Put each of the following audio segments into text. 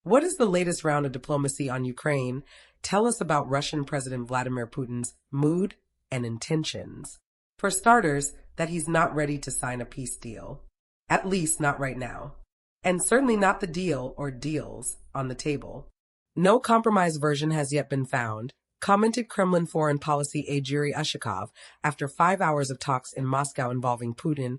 What is the latest round of diplomacy on Ukraine? Tell us about Russian President Vladimir Putin's mood and intentions. For starters, that he's not ready to sign a peace deal. At least not right now. And certainly not the deal or deals on the table. No compromise version has yet been found, commented Kremlin foreign policy aide Yuri Ushakov after 5 hours of talks in Moscow involving Putin,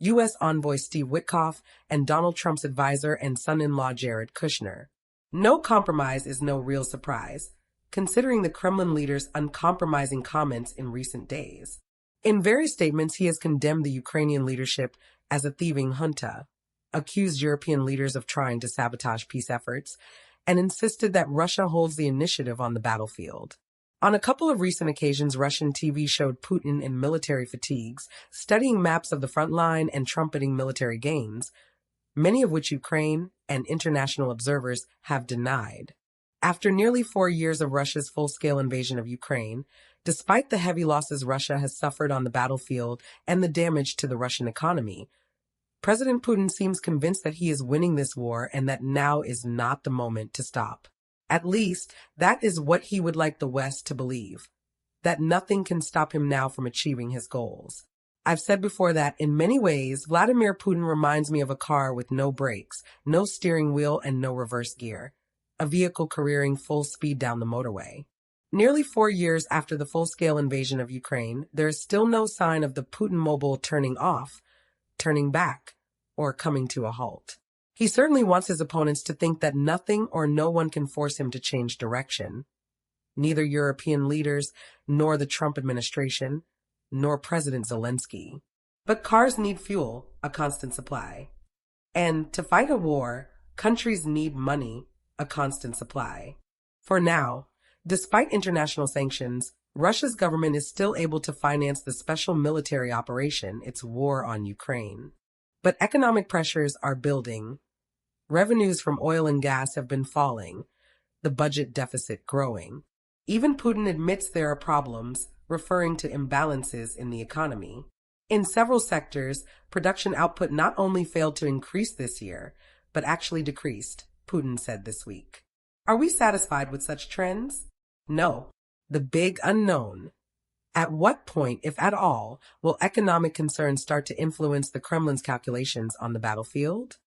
U.S. envoy Steve Witkoff, and Donald Trump's advisor and son-in-law Jared Kushner. No compromise is no real surprise, considering the Kremlin leader's uncompromising comments in recent days. In various statements, he has condemned the Ukrainian leadership as a thieving junta, accused European leaders of trying to sabotage peace efforts, and insisted that Russia holds the initiative on the battlefield. On a couple of recent occasions, Russian TV showed Putin in military fatigues, studying maps of the front line and trumpeting military gains, many of which Ukraine and international observers have denied. After nearly 4 years of Russia's full-scale invasion of Ukraine, despite the heavy losses Russia has suffered on the battlefield and the damage to the Russian economy, President Putin seems convinced that he is winning this war and that now is not the moment to stop. At least, that is what he would like the West to believe, that nothing can stop him now from achieving his goals. I've said before that, in many ways, Vladimir Putin reminds me of a car with no brakes, no steering wheel, and no reverse gear, a vehicle careering full speed down the motorway. Nearly 4 years after the full-scale invasion of Ukraine, there is still no sign of the Putin mobile turning off, turning back, or coming to a halt. He certainly wants his opponents to think that nothing or no one can force him to change direction. Neither European leaders, nor the Trump administration, nor President Zelensky. But cars need fuel, a constant supply. And to fight a war, countries need money, a constant supply. For now, despite international sanctions, Russia's government is still able to finance the special military operation, its war on Ukraine. But economic pressures are building. Revenues from oil and gas have been falling, the budget deficit growing. Even Putin admits there are problems, referring to imbalances in the economy. In several sectors, production output not only failed to increase this year, but actually decreased, Putin said this week. Are we satisfied with such trends? No. The big unknown. At what point, if at all, will economic concerns start to influence the Kremlin's calculations on the battlefield?